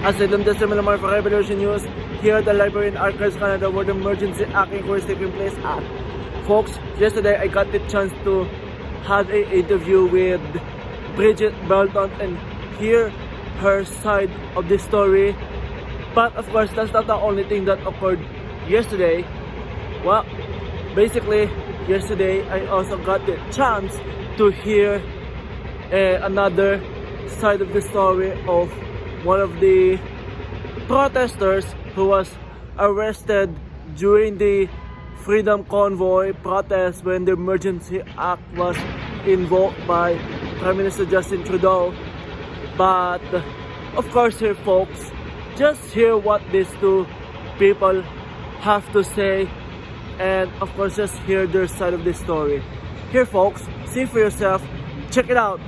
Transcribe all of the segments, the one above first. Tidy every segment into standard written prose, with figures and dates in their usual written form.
As I Lumdes Similar for Revolution News, here at the Library and Archives Canada, where the Emergency Act inquiry is taking place at. Folks, yesterday I got the chance to have an interview with Brigitte Belton and hear her side of the story. But of course, that's not the only thing that occurred yesterday. Well, basically, yesterday I also got the chance to hear another side of the story of one of the protesters who was arrested during the Freedom Convoy protest when the Emergency Act was invoked by Prime Minister Justin Trudeau. But of course here folks, just hear what these two people have to say, and of course just hear their side of the story. Here folks, see for yourself, check it out.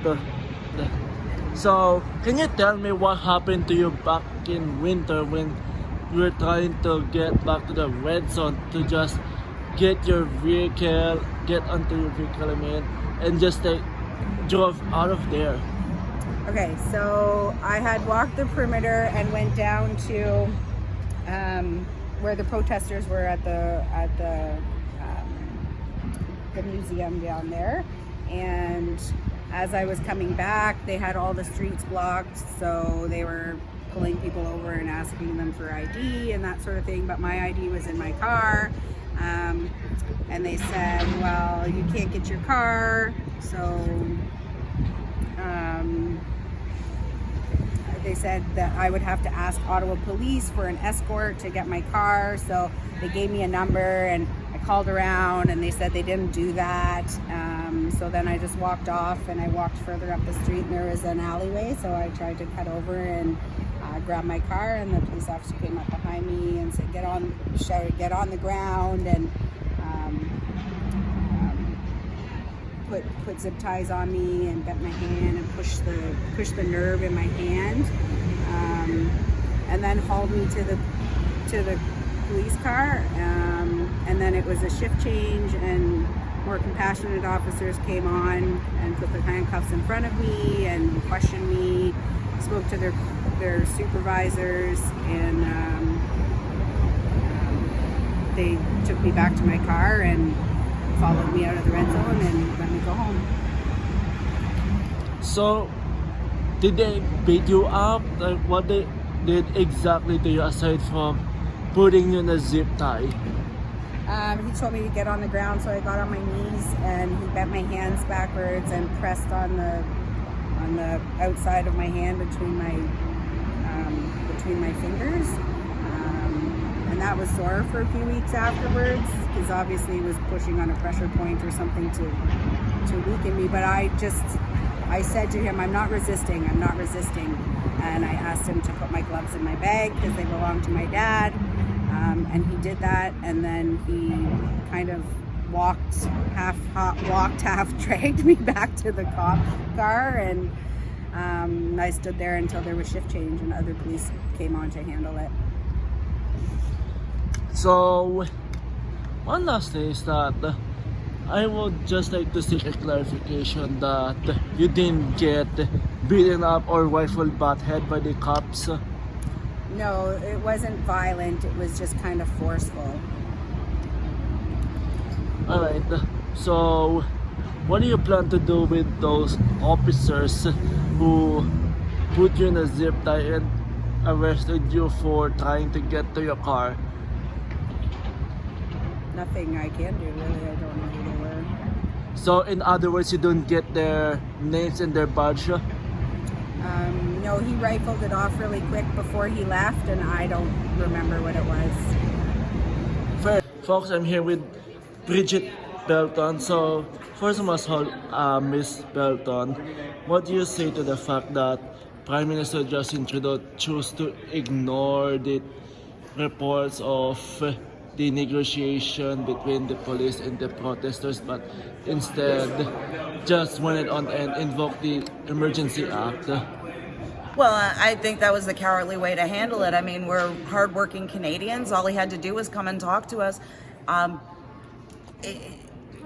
So, can you tell me what happened to you back in winter when you were trying to get back to the red zone to just get your vehicle, get onto your vehicle, and just drove out of there? Okay, so I had walked the perimeter and went down to where the protesters were at the museum down there, and as I was coming back, they had all the streets blocked, so they were pulling people over and asking them for ID and that sort of thing, but my ID was in my car, and they said, well, you can't get your car, so they said that I would have to ask Ottawa Police for an escort to get my car, so they gave me a number and I called around and they said they didn't do that. So then I just walked off and I walked further up the street and there was an alleyway, so I tried to cut over and grab my car, and the police officer came up behind me and said, shouted, get on the ground, and put zip ties on me and bent my hand and pushed the nerve in my hand, and then hauled me to the police car, and then it was a shift change and more compassionate officers came on and put the handcuffs in front of me and questioned me, spoke to their supervisors, and they took me back to my car and followed me out of the red zone and let me go home. So, did they beat you up? Like, what they did exactly to you aside from putting you in a zip tie? He told me to get on the ground, so I got on my knees, and he bent my hands backwards and pressed on the outside of my hand between my fingers, and that was sore for a few weeks afterwards, because obviously he was pushing on a pressure point or something to weaken me. But I said to him, I'm not resisting, and I asked him to put my gloves in my bag because they belonged to my dad. And he did that, and then he kind of half dragged me back to the cop car, and I stood there until there was shift change and other police came on to handle it. So, one last thing is that I would just like to seek a clarification that you didn't get beaten up or rifled butthead by the cops. No, it wasn't violent, it was just kind of forceful. Alright, so what do you plan to do with those officers who put you in a zip tie and arrested you for trying to get to your car? Nothing I can do, really. I don't know who they were. So in other words, you don't get their names and their badge? No, he rifled it off really quick before he left, and I don't remember what it was. Fair. Folks, I'm here with Brigitte Belton. So, first of all, Miss Belton, what do you say to the fact that Prime Minister Justin Trudeau chose to ignore the reports of the negotiation between the police and the protesters, but instead just went on and invoked the Emergency Act? Well, I think that was the cowardly way to handle it. I mean, we're hardworking Canadians. All he had to do was come and talk to us.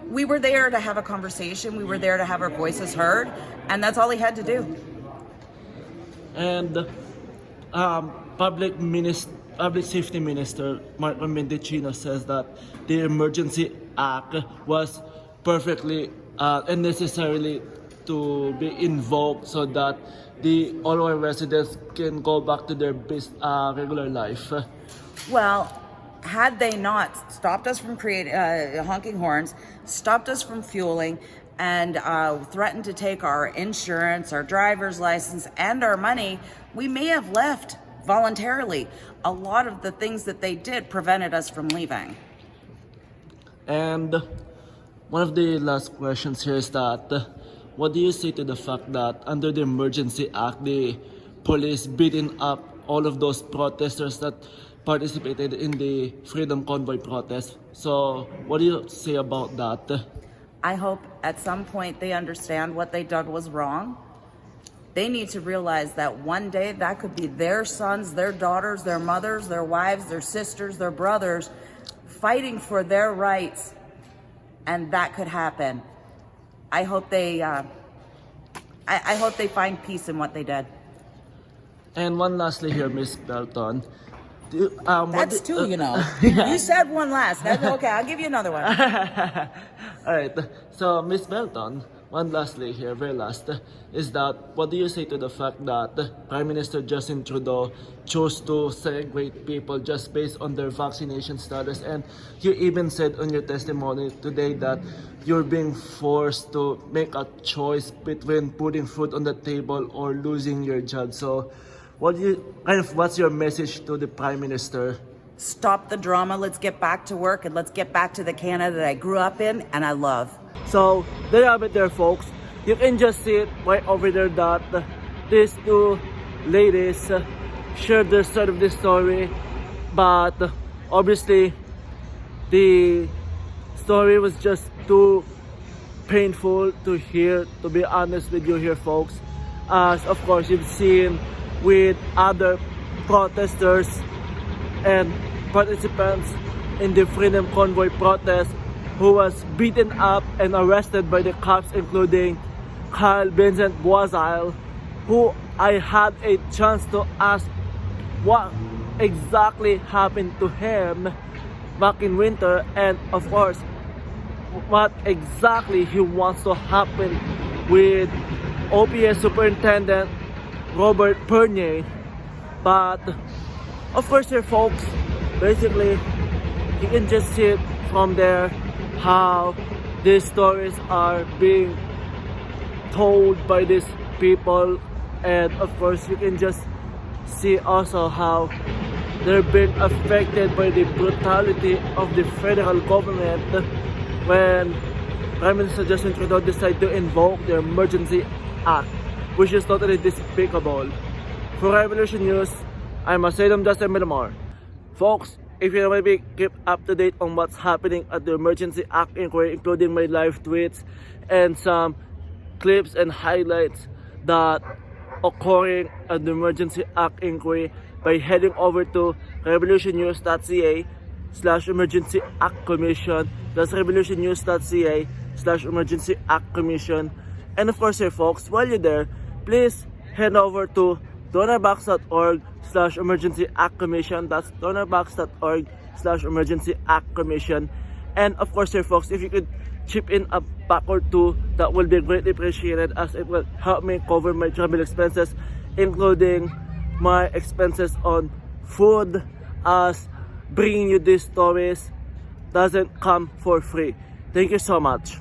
We were there to have a conversation. We were there to have our voices heard, and that's all he had to do. And Public Safety Minister Marco Mendicino says that the Emergency Act was perfectly and necessarily to be invoked so that all our residents can go back to their regular life. Well, had they not stopped us from honking horns, stopped us from fueling, and threatened to take our insurance, our driver's license, and our money, we may have left voluntarily. A lot of the things that they did prevented us from leaving. And one of the last questions here is that what do you say to the fact that under the Emergency Act, the police beating up all of those protesters that participated in the Freedom Convoy protest? So what do you say about that? I hope at some point they understand what they did was wrong. They need to realize that one day that could be their sons, their daughters, their mothers, their wives, their sisters, their brothers fighting for their rights, and that could happen. I hope they find peace in what they did. And one lastly here, Miss Belton. That's two, you know. You said one last. That's okay. I'll give you another one. All right. So, Miss Belton, one lastly here, very last, is that what do you say to the fact that Prime Minister Justin Trudeau chose to segregate people just based on their vaccination status? And you even said on your testimony today that you're being forced to make a choice between putting food on the table or losing your job. So, what's your message to the Prime Minister? Stop the drama. Let's get back to work and let's get back to the Canada that I grew up in and I love. So, there you have it there, folks. You can just see it right over there that these two ladies shared their side of the story. But obviously, the story was just too painful to hear, to be honest with you here, folks. As of course, you've seen with other protesters and participants in the Freedom Convoy protest who was beaten up and arrested by the cops, including Kyle Vincent Boisile, who I had a chance to ask what exactly happened to him back in winter, and of course what exactly he wants to happen with OPS Superintendent Robert Pernier. But of course here, folks, basically you can just see it from there how these stories are being told by these people, and of course you can just see also how they're being affected by the brutality of the federal government when Prime Minister Justin Trudeau decided to invoke the Emergency Act, which is totally despicable. For Revolution News, I'm Justin Miramar. Folks, if you want to be kept up to date on what's happening at the Emergency Act inquiry, including my live tweets and some clips and highlights that occurring at the Emergency Act inquiry, by heading over to revolutionnews.ca/Emergency Act Commission. That's revolutionnews.ca/Emergency Act Commission. And of course here, folks, while you're there, please head over to donorbox.org/Emergency Act Commission. That's donorbox.org/Emergency Act Commission. And of course here, folks, if you could chip in a buck or two, that will be greatly appreciated, as it will help me cover my travel expenses, including my expenses on food, as bringing you these stories doesn't come for free. Thank you so much.